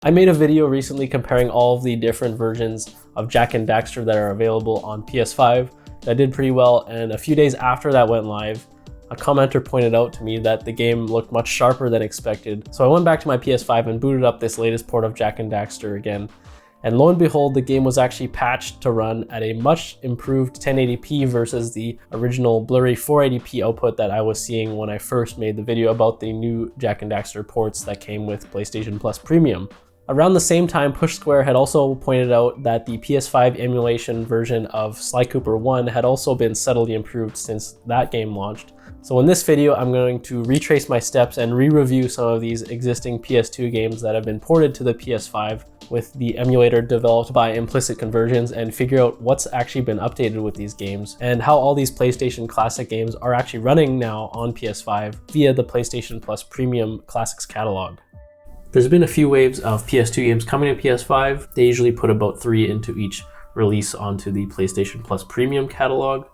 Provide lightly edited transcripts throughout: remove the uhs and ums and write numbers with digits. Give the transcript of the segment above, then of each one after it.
I made a video recently comparing all of the different versions of Jak and Daxter that are available on PS5 that did pretty well, and a few days after that went live, a commenter pointed out to me that the game looked much sharper than expected. So I went back to my PS5 and booted up this latest port of Jak and Daxter again. And lo and behold, the game was actually patched to run at a much improved 1080p versus the original blurry 480p output that I was seeing when I first made the video about the new Jak and Daxter ports that came with PlayStation Plus Premium. Around the same time, Push Square had also pointed out that the PS5 emulation version of Sly Cooper 1 had also been subtly improved since that game launched. So in this video, I'm going to retrace my steps and re-review some of these existing PS2 games that have been ported to the PS5 with the emulator developed by Implicit Conversions and figure out what's actually been updated with these games and how all these PlayStation Classic games are actually running now on PS5 via the PlayStation Plus Premium Classics catalog. There's been a few waves of PS2 games coming to PS5. They usually put about 3 into each release onto the PlayStation Plus Premium catalog.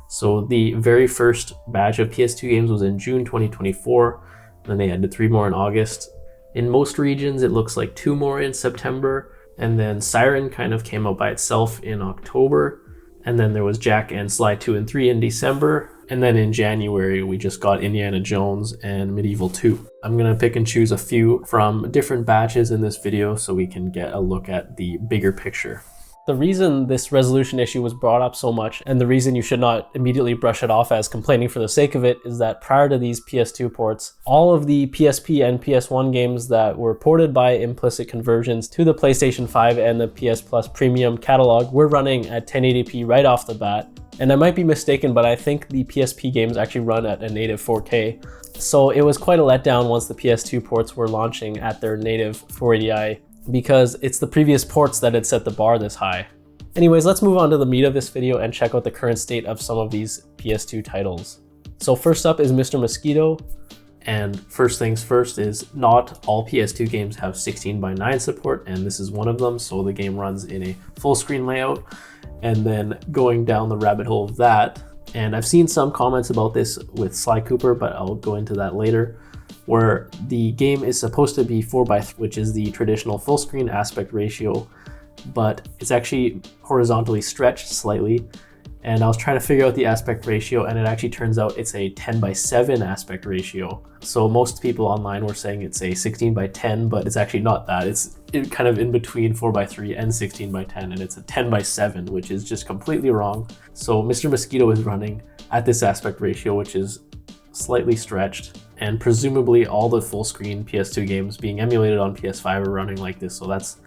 So the very first batch of PS2 games was in June 2024, and then they added 3 more in August. In most regions, it looks like 2 more in September, and then Siren kind of came out by itself in October, and then there was Jak and Sly 2 and 3 in December, and then in January we just got Indiana Jones and Medieval 2. I'm gonna pick and choose a few from different batches in this video so we can get a look at the bigger picture. The reason this resolution issue was brought up so much, and the reason you should not immediately brush it off as complaining for the sake of it, is that prior to these PS2 ports, all of the PSP and PS1 games that were ported by Implicit Conversions to the PlayStation 5 and the PS Plus Premium catalog were running at 1080p right off the bat. And I might be mistaken, but I think the PSP games actually run at a native 4K. So it was quite a letdown once the PS2 ports were launching at their native 480i, because it's the previous ports that had set the bar this high. Anyways, let's move on to the meat of this video and check out the current state of some of these PS2 titles. So first up is Mr. Mosquito, and first things first is not all PS2 games have 16:9 support, and this is one of them, so the game runs in a full screen layout. And then going down the rabbit hole of that, and I've seen some comments about this with Sly Cooper, but I'll go into that later, where the game is supposed to be 4:3, which is the traditional full screen aspect ratio, but it's actually horizontally stretched slightly. And I was trying to figure out the aspect ratio, and it actually turns out it's a 10:7 aspect ratio. So most people online were saying it's a 16:10, but it's actually not that. It's kind of in between 4:3 and 16:10, and it's a 10:7, which is just completely wrong. So Mr. Mosquito is running at this aspect ratio, which is slightly stretched, and presumably all the full screen PS2 games being emulated on PS5 are running like this, so that's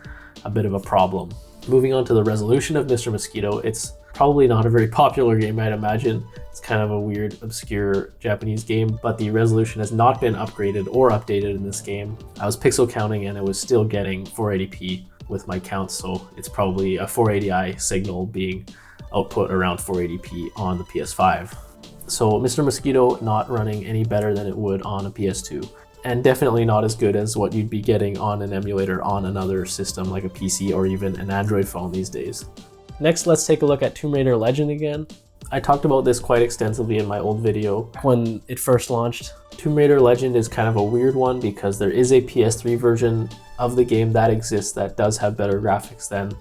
a bit of a problem. Moving on to the resolution of Mr. Mosquito, it's probably not a very popular game, I'd imagine. It's kind of a weird, obscure Japanese game, but the resolution has not been upgraded or updated in this game. I was pixel counting and it was still getting 480p with my counts, so it's probably a 480i signal being output around 480p on the PS5. So Mr. Mosquito not running any better than it would on a PS2. And definitely not as good as what you'd be getting on an emulator on another system like a PC or even an Android phone these days. Next, let's take a look at Tomb Raider Legend again. I talked about this quite extensively in my old video when it first launched. Tomb Raider Legend is kind of a weird one because there is a PS3 version of the game that exists that does have better graphics than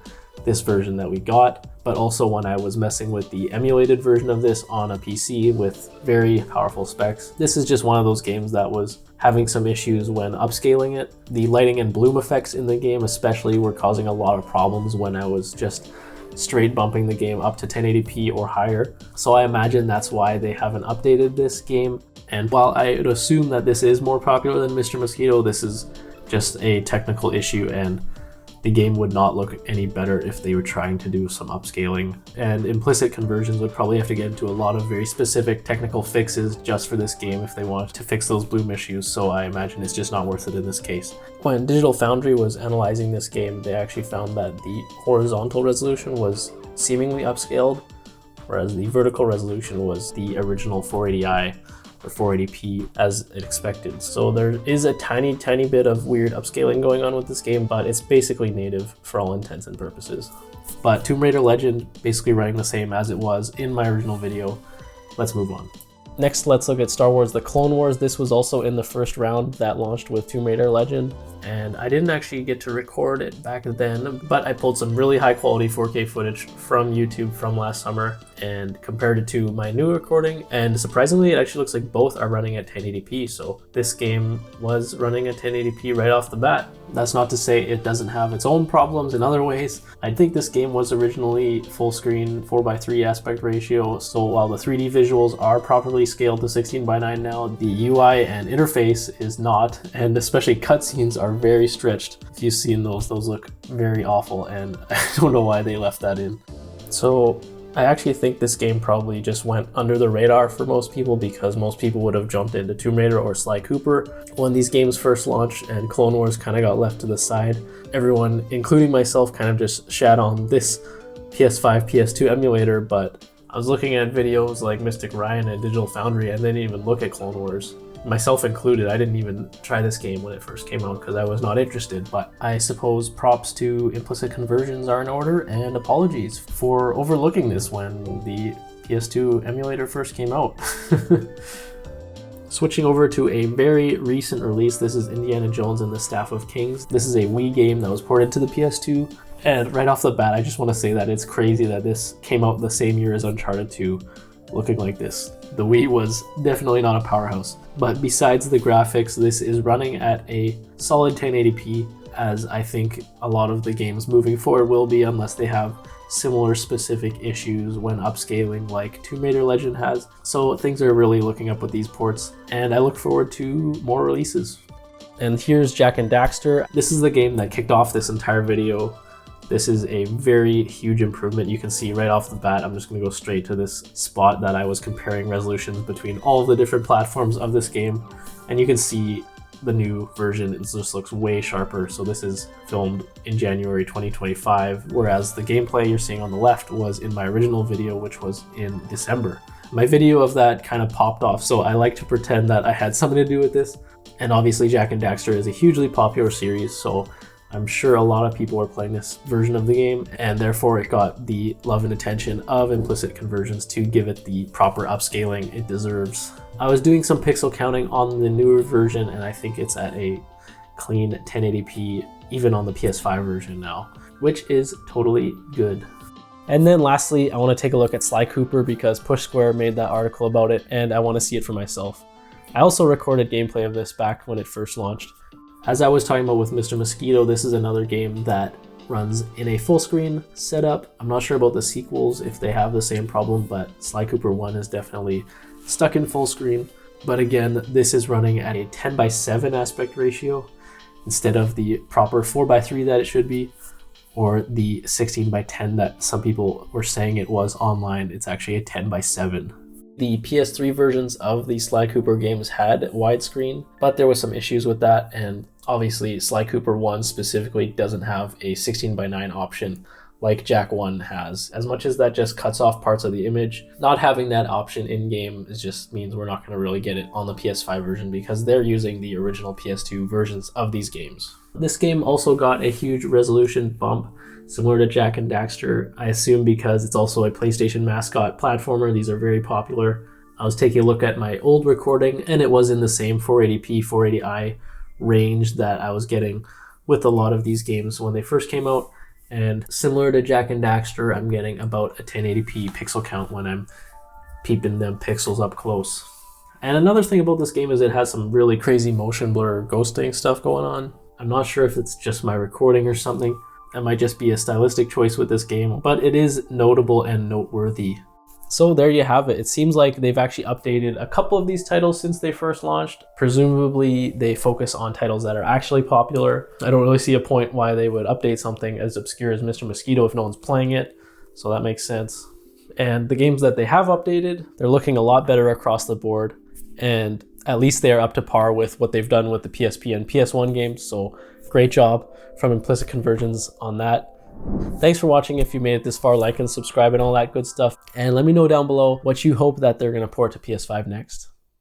this version that we got. But also when I was messing with the emulated version of this on a PC with very powerful specs, this is just one of those games that was having some issues when upscaling it. The lighting and bloom effects in the game especially were causing a lot of problems when I was just straight bumping the game up to 1080p or higher. So I imagine that's why they haven't updated this game. And while I would assume that this is more popular than Mr. Mosquito, this is just a technical issue, and the game would not look any better if they were trying to do some upscaling. And Implicit Conversions would probably have to get into a lot of very specific technical fixes just for this game if they wanted to fix those bloom issues, so I imagine it's just not worth it in this case. When Digital Foundry was analyzing this game, they actually found that the horizontal resolution was seemingly upscaled, whereas the vertical resolution was the original 480i or 480p as expected. So there is a tiny bit of weird upscaling going on with this game, but it's basically native for all intents and purposes. But Tomb Raider Legend basically running the same as it was in my original video. Let's move on. Next, let's look at Star Wars The Clone Wars. This was also in the first round that launched with Tomb Raider Legend. and I didn't actually get to record it back then, but I pulled some really high quality 4K footage from YouTube from last summer and compared it to my new recording, and surprisingly it actually looks like both are running at 1080p, so this game was running at 1080p right off the bat. That's not to say it doesn't have its own problems in other ways. I think this game was originally full screen 4:3 aspect ratio, so while the 3D visuals are properly scaled to 16:9 now, the UI and interface is not, and especially cutscenes are very stretched. If you've seen those look very awful, and I don't know why they left that in. So I actually think this game probably just went under the radar for most people because most people would have jumped into Tomb Raider or Sly Cooper when these games first launched, and Clone Wars kind of got left to the side. Everyone, including myself, kind of just shat on this PS5, PS2 emulator, but I was looking at videos like Mystic Ryan and Digital Foundry and they didn't even look at Clone Wars. Myself included, I didn't even try this game when it first came out because I was not interested, but I suppose props to implicit conversions are in order, and apologies for overlooking this when the PS2 emulator first came out. Switching over to a very recent release, this is Indiana Jones and the Staff of Kings. This is a Wii game that was ported to the PS2, and right off the bat I just want to say that it's crazy that this came out the same year as Uncharted 2, looking like this. The Wii was definitely not a powerhouse, but besides the graphics, this is running at a solid 1080p, as I think a lot of the games moving forward will be, unless they have similar specific issues when upscaling like Tomb Raider Legend has. So things are really looking up with these ports, and I look forward to more releases. And here's Jak and Daxter. This is the game that kicked off this entire video. This is a very huge improvement. You can see right off the bat, I'm just gonna go straight to this spot that I was comparing resolutions between all of the different platforms of this game. And you can see the new version, it just looks way sharper. So this is filmed in January 2025, whereas the gameplay you're seeing on the left was in my original video, which was in December. My video of that kind of popped off, so I like to pretend that I had something to do with this. And obviously Jak and Daxter is a hugely popular series, so I'm sure a lot of people are playing this version of the game, and therefore it got the love and attention of implicit conversions to give it the proper upscaling it deserves. I was doing some pixel counting on the newer version, and I think it's at a clean 1080p, even on the PS5 version now, which is totally good. And then lastly, I want to take a look at Sly Cooper because Push Square made that article about it, and I want to see it for myself. I also recorded gameplay of this back when it first launched. As I was talking about with Mr. Mosquito, this is another game that runs in a full screen setup. I'm not sure about the sequels if they have the same problem, but Sly Cooper 1 is definitely stuck in full screen. But again, this is running at a 10:7 aspect ratio instead of the proper 4:3 that it should be, or the 16:10 that some people were saying it was online. It's actually a 10:7. The PS3 versions of the Sly Cooper games had widescreen, but there was some issues with that, and obviously Sly Cooper 1 specifically doesn't have a 16:9 option like Jak 1 has. As much as that just cuts off parts of the image, not having that option in-game just means we're not going to really get it on the PS5 version because they're using the original PS2 versions of these games. This game also got a huge resolution bump, similar to Jak and Daxter, I assume because it's also a PlayStation mascot platformer. These are very popular. I was taking a look at my old recording, and it was in the same 480p, 480i range that I was getting with a lot of these games when they first came out. And similar to Jak and Daxter, I'm getting about a 1080p pixel count when I'm peeping them pixels up close. And another thing about this game is it has some really crazy motion blur ghosting stuff going on. I'm not sure if it's just my recording or something. It might just be a stylistic choice with this game, but it is notable and noteworthy. So there you have it. It seems like they've actually updated a couple of these titles since they first launched. Presumably they focus on titles that are actually popular. I don't really see a point why they would update something as obscure as Mr. Mosquito if no one's playing it, so that makes sense. And the games that they have updated, they're looking a lot better across the board, and at least they are up to par with what they've done with the PSP and PS1 games, so great job from Implicit Conversions on that. Thanks for watching. If you made it this far, like and subscribe and all that good stuff. And let me know down below what you hope that they're going to port to PS5 next.